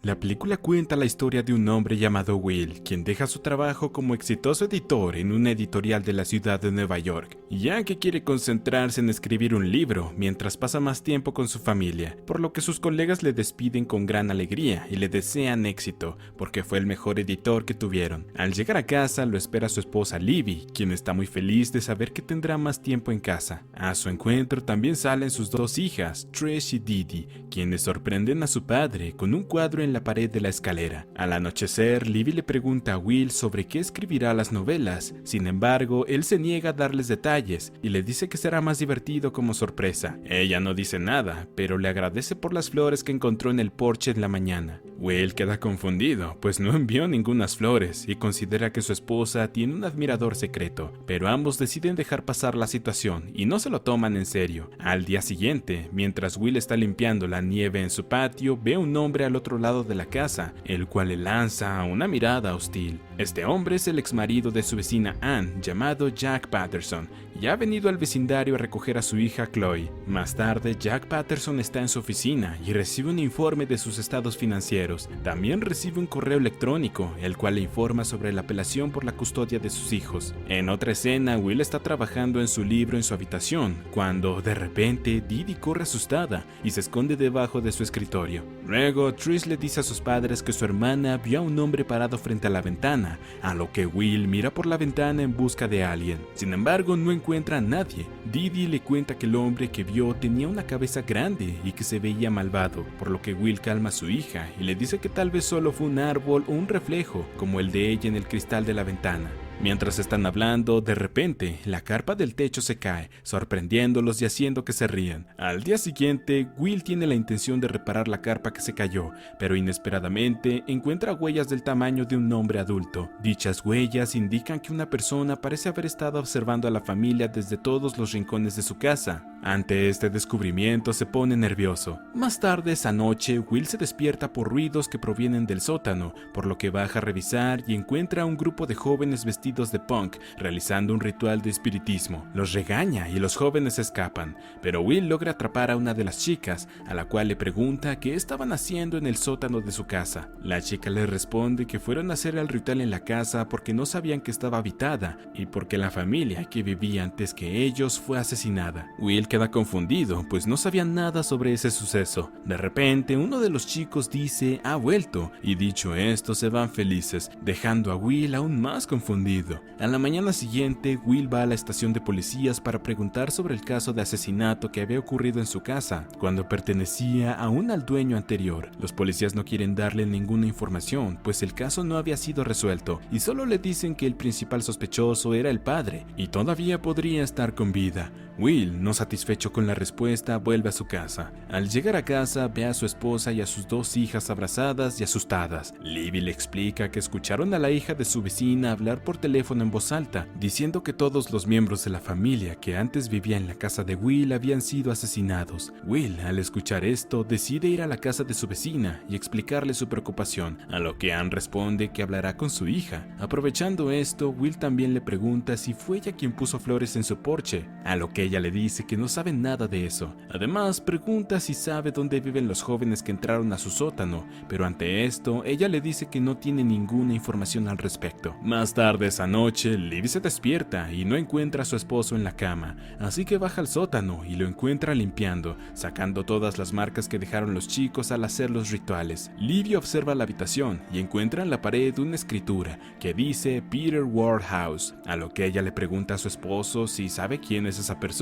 La película cuenta la historia de un hombre llamado Will, quien deja su trabajo como exitoso editor en una editorial de la ciudad de Nueva York, ya que quiere concentrarse en escribir un libro mientras pasa más tiempo con su familia, por lo que sus colegas le despiden con gran alegría y le desean éxito, porque fue el mejor editor que tuvieron. Al llegar a casa lo espera su esposa Libby, quien está muy feliz de saber que tendrá más tiempo en casa. A su encuentro también salen sus dos hijas, Trish y Didi, quienes sorprenden a su padre con un cuadro en la pared de la escalera. Al anochecer, Libby le pregunta a Will sobre qué escribirá las novelas. Sin embargo, él se niega a darles detalles y le dice que será más divertido como sorpresa. Ella no dice nada, pero le agradece por las flores que encontró en el porche en la mañana. Will queda confundido, pues no envió ningunas flores y considera que su esposa tiene un admirador secreto, pero ambos deciden dejar pasar la situación y no se lo toman en serio. Al día siguiente, mientras Will está limpiando la nieve en su patio, ve a un hombre al otro lado de la casa, el cual le lanza una mirada hostil. Este hombre es el exmarido de su vecina Anne, llamado Jack Patterson, y ha venido al vecindario a recoger a su hija Chloe. Más tarde, Jack Patterson está en su oficina y recibe un informe de sus estados financieros. También recibe un correo electrónico, el cual le informa sobre la apelación por la custodia de sus hijos. En otra escena, Will está trabajando en su libro en su habitación, cuando, de repente, Didi corre asustada y se esconde debajo de su escritorio. Luego, Trish le dice a sus padres que su hermana vio a un hombre parado frente a la ventana, a lo que Will mira por la ventana en busca de alguien. Sin embargo, no encuentra a nadie. Didi le cuenta que el hombre que vio tenía una cabeza grande y que se veía malvado, por lo que Will calma a su hija y le dice que tal vez solo fue un árbol o un reflejo, como el de ella en el cristal de la ventana. Mientras están hablando, de repente, la carpa del techo se cae, sorprendiéndolos y haciendo que se rían. Al día siguiente, Will tiene la intención de reparar la carpa que se cayó, pero inesperadamente encuentra huellas del tamaño de un hombre adulto. Dichas huellas indican que una persona parece haber estado observando a la familia desde todos los rincones de su casa. Ante este descubrimiento se pone nervioso. Más tarde esa noche, Will se despierta por ruidos que provienen del sótano, por lo que baja a revisar y encuentra a un grupo de jóvenes vestidos de punk realizando un ritual de espiritismo. Los regaña y los jóvenes escapan, pero Will logra atrapar a una de las chicas, a la cual le pregunta qué estaban haciendo en el sótano de su casa. La chica le responde que fueron a hacer el ritual en la casa porque no sabían que estaba habitada y porque la familia que vivía antes que ellos fue asesinada. Will queda confundido, pues no sabía nada sobre ese suceso. De repente, uno de los chicos dice "ha vuelto", y dicho esto se van felices, dejando a Will aún más confundido. A la mañana siguiente, Will va a la estación de policías para preguntar sobre el caso de asesinato que había ocurrido en su casa, cuando pertenecía aún al dueño anterior. Los policías no quieren darle ninguna información, pues el caso no había sido resuelto, y solo le dicen que el principal sospechoso era el padre, y todavía podría estar con vida. Will, no satisfecho con la respuesta, vuelve a su casa. Al llegar a casa, ve a su esposa y a sus dos hijas abrazadas y asustadas. Libby le explica que escucharon a la hija de su vecina hablar por teléfono en voz alta, diciendo que todos los miembros de la familia que antes vivía en la casa de Will habían sido asesinados. Will, al escuchar esto, decide ir a la casa de su vecina y explicarle su preocupación, a lo que Anne responde que hablará con su hija. Aprovechando esto, Will también le pregunta si fue ella quien puso flores en su porche, a lo que ella le dice que no sabe nada de eso. Además, pregunta si sabe dónde viven los jóvenes que entraron a su sótano, pero ante esto, ella le dice que no tiene ninguna información al respecto. Más tarde esa noche, Libby se despierta y no encuentra a su esposo en la cama, así que baja al sótano y lo encuentra limpiando, sacando todas las marcas que dejaron los chicos al hacer los rituales. Libby observa la habitación y encuentra en la pared una escritura que dice Peter Ward House, a lo que ella le pregunta a su esposo si sabe quién es esa persona,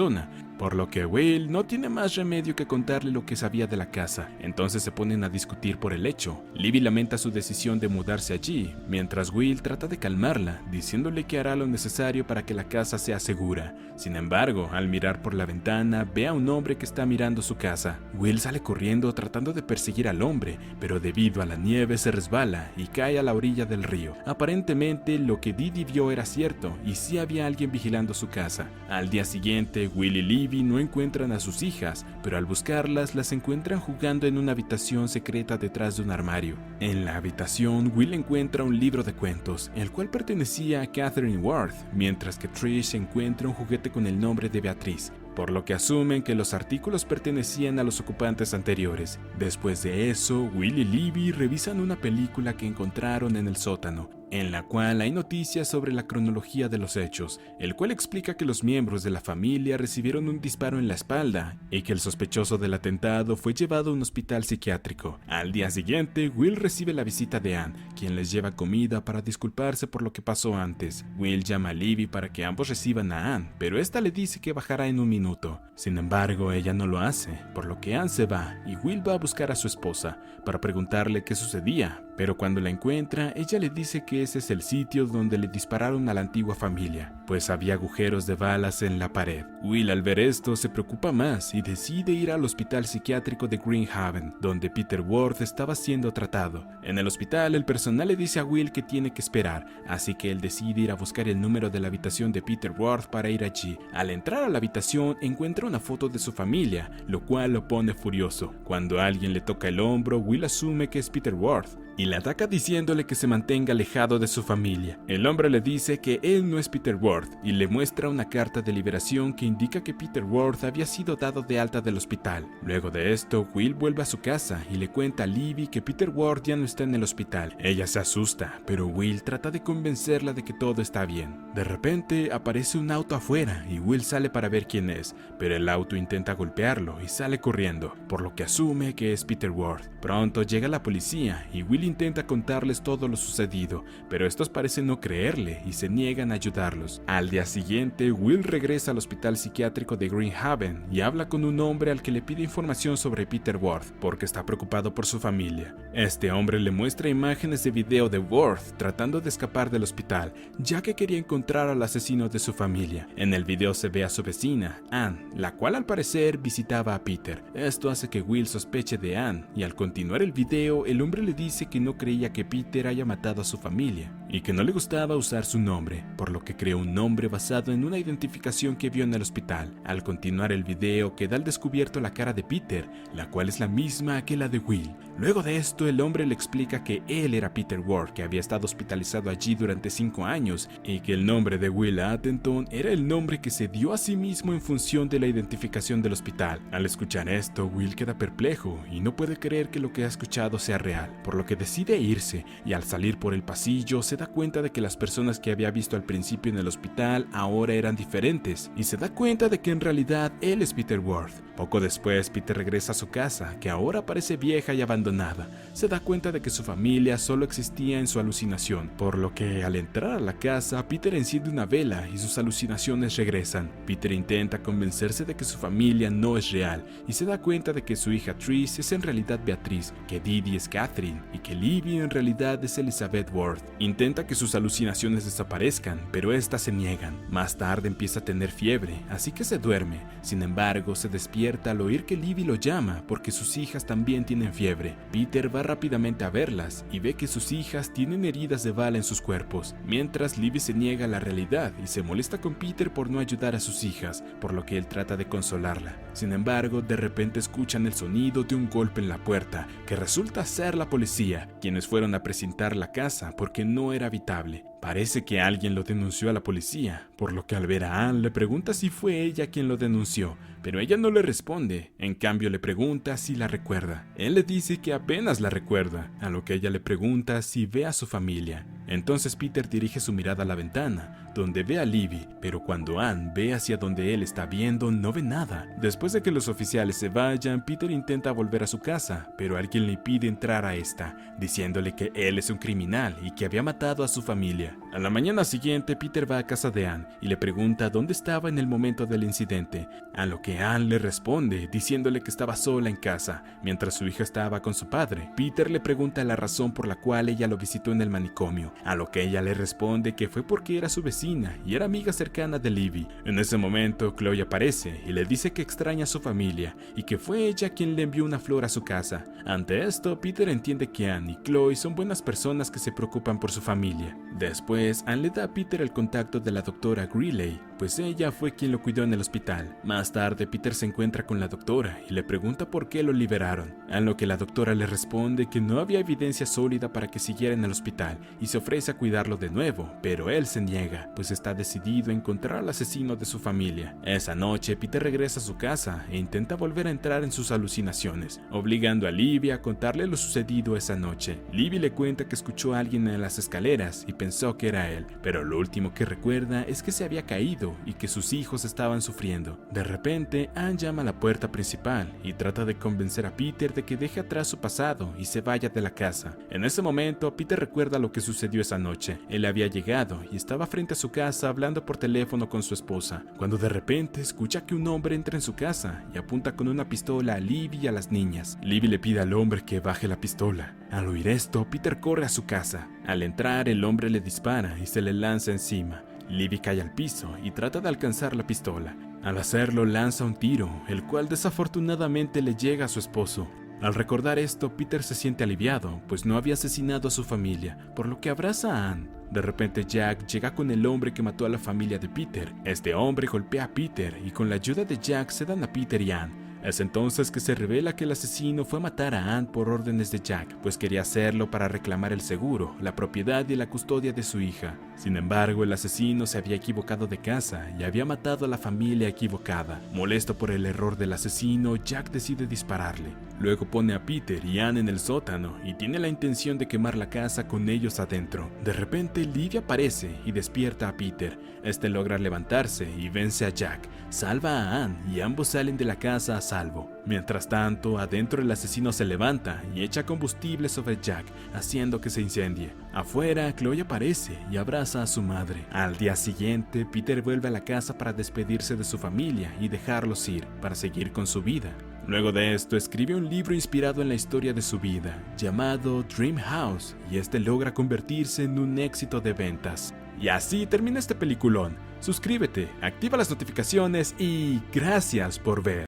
por lo que Will no tiene más remedio que contarle lo que sabía de la casa. Entonces se ponen a discutir por el hecho. Libby lamenta su decisión de mudarse allí, mientras Will trata de calmarla, diciéndole que hará lo necesario para que la casa sea segura. Sin embargo, al mirar por la ventana, ve a un hombre que está mirando su casa. Will sale corriendo tratando de perseguir al hombre, pero debido a la nieve se resbala y cae a la orilla del río. Aparentemente, lo que Didi vio era cierto y sí había alguien vigilando su casa. Al día siguiente, Will y Libby no encuentran a sus hijas, pero al buscarlas las encuentran jugando en una habitación secreta detrás de un armario. En la habitación, Will encuentra un libro de cuentos, el cual pertenecía a Catherine Ward, mientras que Trish encuentra un juguete con el nombre de Beatriz. por lo que asumen que los artículos pertenecían a los ocupantes anteriores. Después de eso, Will y Libby revisan una película que encontraron en el sótano, en la cual hay noticias sobre la cronología de los hechos, el cual explica que los miembros de la familia recibieron un disparo en la espalda y que el sospechoso del atentado fue llevado a un hospital psiquiátrico. Al día siguiente, Will recibe la visita de Ann, quien les lleva comida para disculparse por lo que pasó antes. Will llama a Libby para que ambos reciban a Ann, pero esta le dice que bajará en un minuto. Sin embargo, ella no lo hace, por lo que Ann se va y Will va a buscar a su esposa para preguntarle qué sucedía, pero cuando la encuentra, ella le dice que ese es el sitio donde le dispararon a la antigua familia, pues había agujeros de balas en la pared. Will, al ver esto, se preocupa más y decide ir al hospital psiquiátrico de Greenhaven, donde Peter Ward estaba siendo tratado. En el hospital, el personal le dice a Will que tiene que esperar, así que él decide ir a buscar el número de la habitación de Peter Ward para ir allí. Al entrar a la habitación, encuentra una foto de su familia, lo cual lo pone furioso. Cuando alguien le toca el hombro, Will asume que es Peter Ward y le ataca diciéndole que se mantenga alejado de su familia. El hombre le dice que él no es Peter Ward y le muestra una carta de liberación que indica que Peter Ward había sido dado de alta del hospital. Luego de esto, Will vuelve a su casa y le cuenta a Libby que Peter Ward ya no está en el hospital. Ella se asusta, pero Will trata de convencerla de que todo está bien. De repente, aparece un auto afuera y Will sale para ver quién es, pero el auto intenta golpearlo y sale corriendo, por lo que asume que es Peter Ward. Pronto llega la policía y Will intenta contarles todo lo sucedido, pero estos parecen no creerle y se niegan a ayudarlos. Al día siguiente, Will regresa al hospital psiquiátrico de Greenhaven y habla con un hombre al que le pide información sobre Peter Ward, porque está preocupado por su familia. Este hombre le muestra imágenes de video de Ward tratando de escapar del hospital, ya que quería encontrar al asesino de su familia. En el video se ve a su vecina, Ann, la cual al parecer visitaba a Peter. Esto hace que Will sospeche de Ann, y al continuar el video, el hombre le dice que no creía que Peter haya matado a su familia y que no le gustaba usar su nombre, por lo que creó un nombre basado en una identificación que vio en el hospital. Al continuar el video, queda al descubierto la cara de Peter, la cual es la misma que la de Will. Luego de esto, el hombre le explica que él era Peter Ward, que había estado hospitalizado allí durante 5 años y que el nombre de Will Atherton era el nombre que se dio a sí mismo en función de la identificación del hospital. Al escuchar esto, Will queda perplejo y no puede creer que lo que ha escuchado sea real, por lo que decide irse, y al salir por el pasillo se da cuenta de que las personas que había visto al principio en el hospital ahora eran diferentes, y se da cuenta de que en realidad él es Peter Ward. Poco después, Peter regresa a su casa, que ahora parece vieja y abandonada. Se da cuenta de que su familia solo existía en su alucinación, por lo que al entrar a la casa, Peter enciende una vela y sus alucinaciones regresan. Peter intenta convencerse de que su familia no es real, y se da cuenta de que su hija Trish es en realidad Beatriz, que Didi es Catherine, y que Libby en realidad es Elizabeth Ward. Intenta que sus alucinaciones desaparezcan, pero estas se niegan. Más tarde empieza a tener fiebre, así que se duerme. Sin embargo, se despierta al oír que Libby lo llama porque sus hijas también tienen fiebre. Peter va rápidamente a verlas y ve que sus hijas tienen heridas de bala en sus cuerpos, mientras Libby se niega a la realidad y se molesta con Peter por no ayudar a sus hijas, por lo que él trata de consolarla. Sin embargo, de repente escuchan el sonido de un golpe en la puerta, que resulta ser la policía, quienes fueron a precintar la casa porque no era habitable. Parece que alguien lo denunció a la policía, por lo que al ver a Ann le pregunta si fue ella quien lo denunció, pero ella no le responde. En cambio le pregunta si la recuerda. Él le dice que apenas la recuerda, a lo que ella le pregunta si ve a su familia. Entonces Peter dirige su mirada a la ventana, donde ve a Libby, pero cuando Ann ve hacia donde él está viendo, no ve nada. Después de que los oficiales se vayan, Peter intenta volver a su casa, pero alguien le impide entrar a esta, diciéndole que él es un criminal y que había matado a su familia. A la mañana siguiente, Peter va a casa de Ann y le pregunta dónde estaba en el momento del incidente, a lo que Ann le responde diciéndole que estaba sola en casa, mientras su hija estaba con su padre. Peter le pregunta la razón por la cual ella lo visitó en el manicomio, a lo que ella le responde que fue porque era su vecina y era amiga cercana de Libby. En ese momento, Chloe aparece y le dice que extraña a su familia y que fue ella quien le envió una flor a su casa. Ante esto, Peter entiende que Ann y Chloe son buenas personas que se preocupan por su familia. Después, Ann le da a Peter el contacto de la doctora Greeley, pues ella fue quien lo cuidó en el hospital. Más tarde, Peter se encuentra con la doctora y le pregunta por qué lo liberaron, a lo que la doctora le responde que no había evidencia sólida para que siguiera en el hospital y se ofrece a cuidarlo de nuevo, pero él se niega, pues está decidido a encontrar al asesino de su familia. Esa noche, Peter regresa a su casa e intenta volver a entrar en sus alucinaciones, obligando a Libby a contarle lo sucedido esa noche. Libby le cuenta que escuchó a alguien en las escaleras y pensó que era él, pero lo último que recuerda es que se había caído y que sus hijos estaban sufriendo. De repente, Ann llama a la puerta principal y trata de convencer a Peter de que deje atrás su pasado y se vaya de la casa. En ese momento, Peter recuerda lo que sucedió esa noche. Él había llegado y estaba frente a su casa hablando por teléfono con su esposa, cuando de repente escucha que un hombre entra en su casa y apunta con una pistola a Libby y a las niñas. Libby le pide al hombre que baje la pistola. Al oír esto, Peter corre a su casa. Al entrar, el hombre le dispara y se le lanza encima. Libby cae al piso y trata de alcanzar la pistola. Al hacerlo, lanza un tiro, el cual desafortunadamente le llega a su esposo. Al recordar esto, Peter se siente aliviado, pues no había asesinado a su familia, por lo que abraza a Ann. De repente, Jack llega con el hombre que mató a la familia de Peter. Este hombre golpea a Peter y con la ayuda de Jack se dan a Peter y Ann. Es entonces que se revela que el asesino fue a matar a Ann por órdenes de Jack, pues quería hacerlo para reclamar el seguro, la propiedad y la custodia de su hija. Sin embargo, el asesino se había equivocado de casa y había matado a la familia equivocada. Molesto por el error del asesino, Jack decide dispararle. Luego pone a Peter y Ann en el sótano y tiene la intención de quemar la casa con ellos adentro. De repente, Libby aparece y despierta a Peter. Este logra levantarse y vence a Jack, salva a Ann y ambos salen de la casa a salvo. Mientras tanto, adentro el asesino se levanta y echa combustible sobre Jack, haciendo que se incendie. Afuera, Chloe aparece y abraza a su madre. Al día siguiente, Peter vuelve a la casa para despedirse de su familia y dejarlos ir para seguir con su vida. Luego de esto, escribe un libro inspirado en la historia de su vida, llamado Dream House, y este logra convertirse en un éxito de ventas. Y así termina este peliculón. Suscríbete, activa las notificaciones y gracias por ver.